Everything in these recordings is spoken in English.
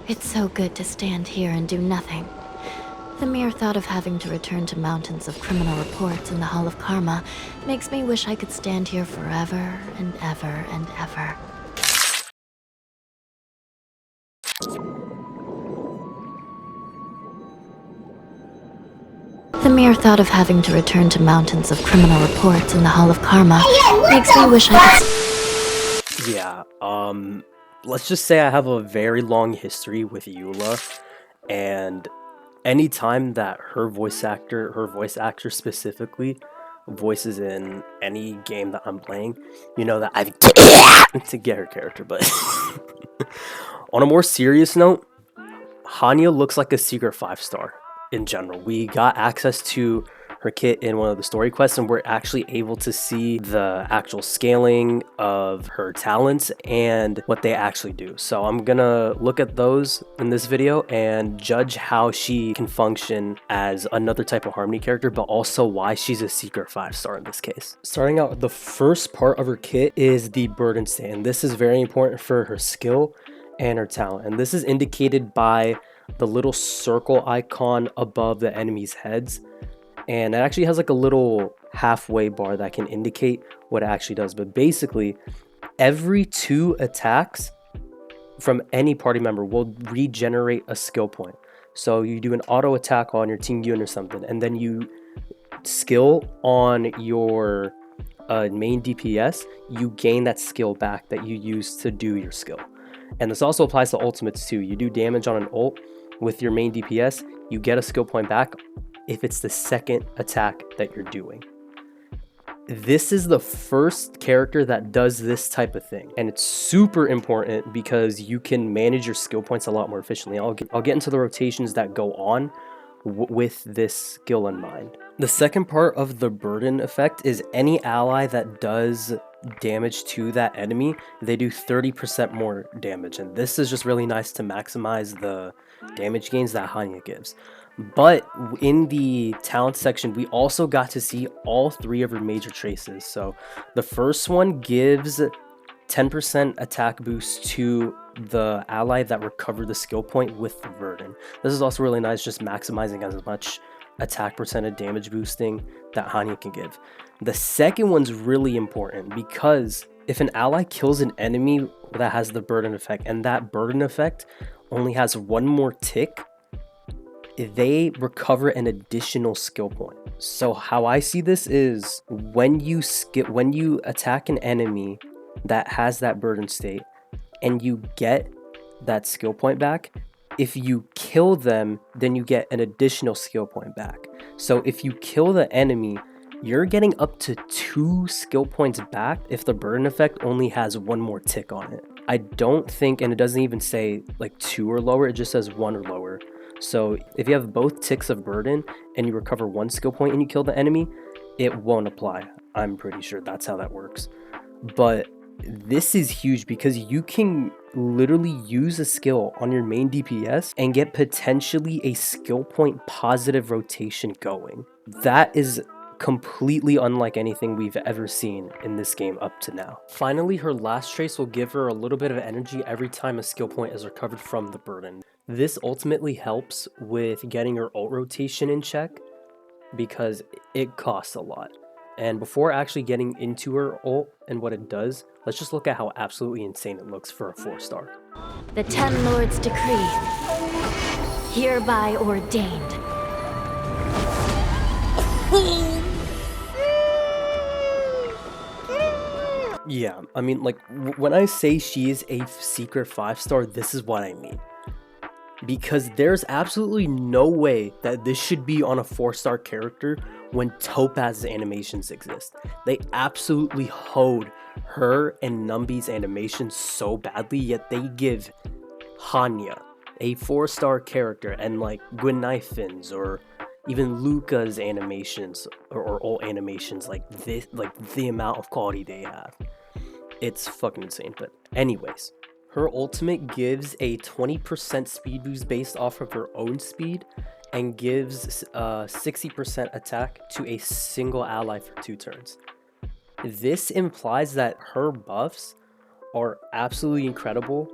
It's so good to stand here and do nothing. The mere thought of having to return to mountains of criminal reports in the Hall of Karma makes me wish I could stand here forever and ever and ever. The mere thought of having to return to mountains of criminal reports in the Hall of Karma makes me wish I could... Yeah, let's just say I have a very long history with Eula, and anytime that her voice actor specifically, voices in any game that I'm playing, you know that I've to get her character, but on a more serious note, Hanya looks like a secret 5-star in general. We got access to her kit in one of the story quests, and we're actually able to see the actual scaling of her talents and what they actually do. So I'm gonna look at those in this video and judge how she can function as another type of Harmony character, but also why she's a secret 5-star in this case. Starting out, the first part of her kit is the burden stand. This is very important for her skill and her talent, and this is indicated by the little circle icon above the enemy's heads, and it actually has like a little halfway bar that can indicate what it actually does. But basically, every 2 attacks from any party member will regenerate a skill point. So you do an auto attack on your team unit or something, and then you skill on your main DPS, you gain that skill back that you use to do your skill. And this also applies to ultimates too. You do damage on an ult with your main DPS, you get a skill point back if it's the second attack that you're doing. This is the first character that does this type of thing, and it's super important because you can manage your skill points a lot more efficiently. I'll get into the rotations that go on with this skill in mind. The second part of the burden effect is any ally that does damage to that enemy, they do 30% more damage, and this is just really nice to maximize the damage gains that Hanya gives. But in the talent section, we also got to see all 3 of her major traces. So the first one gives 10% attack boost to the ally that recovered the skill point with the burden. This is also really nice, just maximizing as much attack percentage damage boosting that Hanya can give. The second one's really important because if an ally kills an enemy that has the burden effect, and that burden effect only has 1 more tick, they recover an additional skill point. So how I see this is when you attack an enemy that has that burden state and you get that skill point back, if you kill them, then you get an additional skill point back. So if you kill the enemy, you're getting up to 2 skill points back if the burden effect only has 1 more tick on it. I don't think, and it doesn't even say like 2 or lower, it just says 1 or lower. So if you have both ticks of burden and you recover 1 skill point and you kill the enemy, it won't apply. I'm pretty sure that's how that works. But this is huge because you can literally use a skill on your main DPS and get potentially a skill point positive rotation going. That is completely unlike anything we've ever seen in this game up to now. Finally, her last trace will give her a little bit of energy every time a skill point is recovered from the burden. This ultimately helps with getting her ult rotation in check because it costs a lot. And before actually getting into her ult and what it does, let's just look at how absolutely insane it looks for a 4-star. The 10 Lords decree, hereby ordained. Yeah, I mean, like, when I say she is a secret 5-star, this is what I mean. Because there's absolutely no way that this should be on a 4-star character when Topaz's animations exist. They absolutely hoed her and Numby's animations so badly, yet they give Hanya, a 4-star character, and like Gwynaifin's or even Luca's animations or ult animations, like this, like the amount of quality they have. It's fucking insane. But anyways, her ultimate gives a 20% speed boost based off of her own speed and gives 60% attack to a single ally for 2 turns. This implies that her buffs are absolutely incredible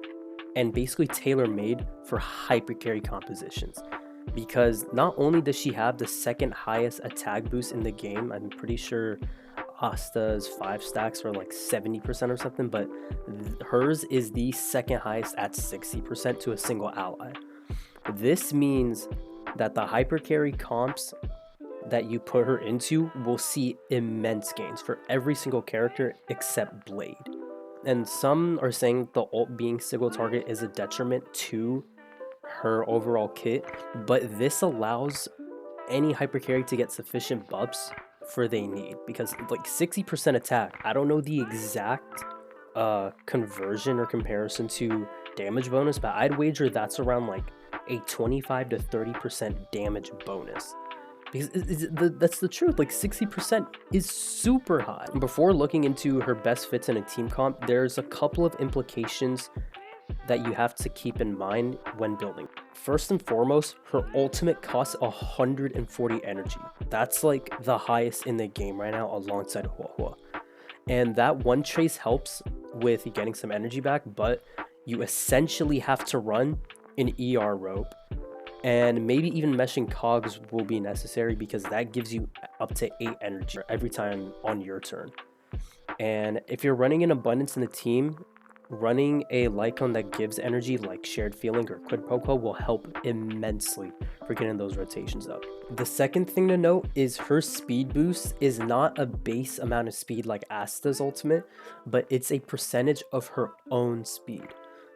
and basically tailor-made for hyper carry compositions. Because not only does she have the second highest attack boost in the game, I'm pretty sure Asta's 5 stacks are like 70% or something, but hers is the second highest at 60% to a single ally. This means that the hyper carry comps that you put her into will see immense gains for every single character except Blade. And some are saying the ult being single target is a detriment to her overall kit, but this allows any hyper carry to get sufficient buffs for they need, because like 60% attack, I don't know the exact conversion or comparison to damage bonus, but I'd wager that's around like a 25 to 30% damage bonus, because that's the truth. Like 60% is super high. Before looking into her best fits in a team comp, there's a couple of implications that you have to keep in mind when building. First and foremost, her ultimate costs 140 energy. That's like the highest in the game right now alongside Hua Hua. And that one trace helps with getting some energy back, but you essentially have to run an ER rope, and maybe even meshing cogs will be necessary because that gives you up to 8 energy every time on your turn. And if you're running an abundance in the team, running a Lycon that gives energy like Shared Feeling or Quid Pro Quo will help immensely for getting those rotations up. The second thing to note is her speed boost is not a base amount of speed like Asta's ultimate, but it's a percentage of her own speed.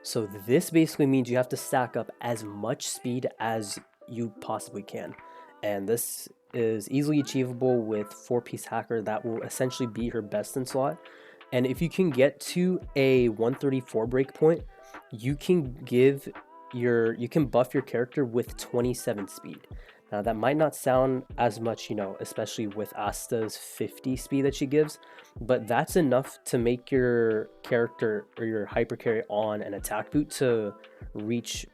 So this basically means you have to stack up as much speed as you possibly can. And this is easily achievable with 4-piece hacker that will essentially be her best in slot. And if you can get to a 134 breakpoint, you can buff your character with 27 speed. Now that might not sound as much, especially with Asta's 50 speed that she gives, but that's enough to make your character or your hyper carry on an attack boot to reach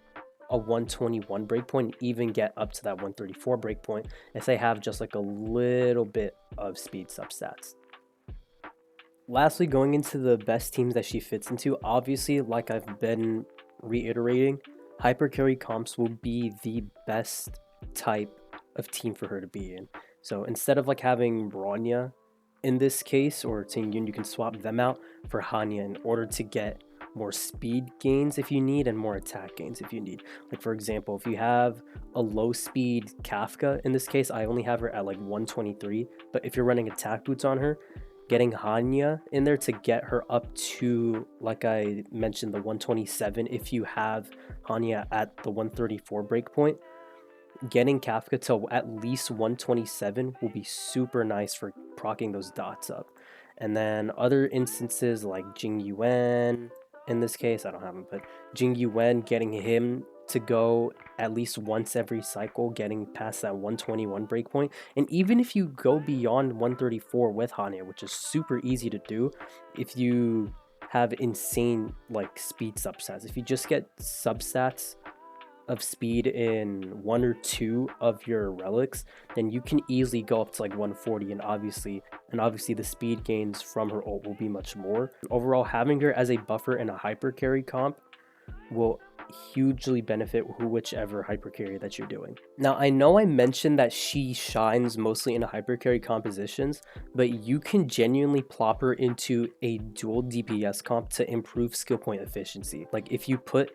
a 121 breakpoint, even get up to that 134 breakpoint if they have just like a little bit of speed substats. Lastly, going into the best teams that she fits into, obviously, like I've been reiterating, hyper carry comps will be the best type of team for her to be in. So instead of like having Bronya in this case or Tingyun, you can swap them out for Hanya in order to get more speed gains if you need and more attack gains if you need. Like for example, if you have a low speed Kafka, in this case I only have her at like 123, but if you're running attack boots on her, getting Hanya in there to get her up to, like I mentioned, the 127 if you have Hanya at the 134 breakpoint, getting Kafka to at least 127 will be super nice for proccing those dots up. And then other instances like Jing Yuan, in this case, I don't have him, but Jing Yuan, getting him to go at least once every cycle, getting past that 121 breakpoint. And even if you go beyond 134 with Hanya, which is super easy to do, if you have insane like speed substats, if you just get substats of speed in 1 or 2 of your relics, then you can easily go up to like 140, and obviously the speed gains from her ult will be much more. Overall, having her as a buffer in a hyper carry comp will hugely benefit whichever hyper carry that you're doing. Now, I know I mentioned that she shines mostly in hyper carry compositions, but you can genuinely plop her into a dual DPS comp to improve skill point efficiency. Like if you put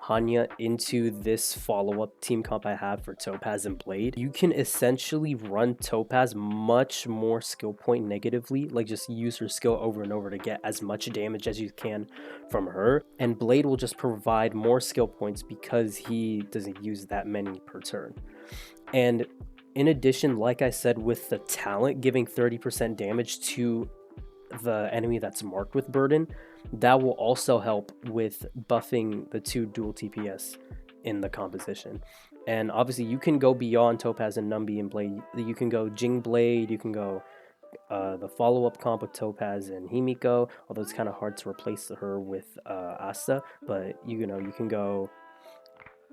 Hanya into this follow-up team comp I have for Topaz and Blade, you can essentially run Topaz much more skill point negatively, like just use her skill over and over to get as much damage as you can from her, and Blade will just provide more skill points because he doesn't use that many per turn. And in addition, like I said, with the talent giving 30% damage to the enemy that's marked with burden, that will also help with buffing the 2 dual TPS in the composition. And obviously you can go beyond Topaz and Numbi and Blade. You can go Jing Blade, you can go the follow-up comp with Topaz and Himiko, although it's kind of hard to replace her with Asta, but you can go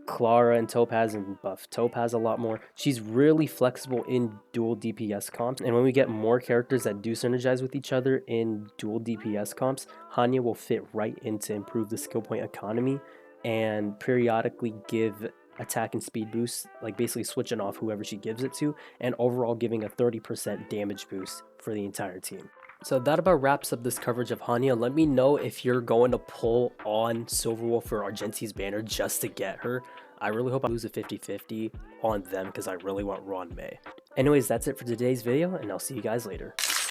Clara and Topaz and buff Topaz a lot more. She's really flexible in dual DPS comps, and when we get more characters that do synergize with each other in dual DPS comps, Hanya will fit right in to improve the skill point economy and periodically give attack and speed boosts, like basically switching off whoever she gives it to, and overall giving a 30% damage boost for the entire team. So that about wraps up this coverage of Hanya. Let me know if you're going to pull on Silverwolf or Argenti's banner just to get her. I really hope I lose a 50-50 on them because I really want Ron May. Anyways, that's it for today's video, and I'll see you guys later.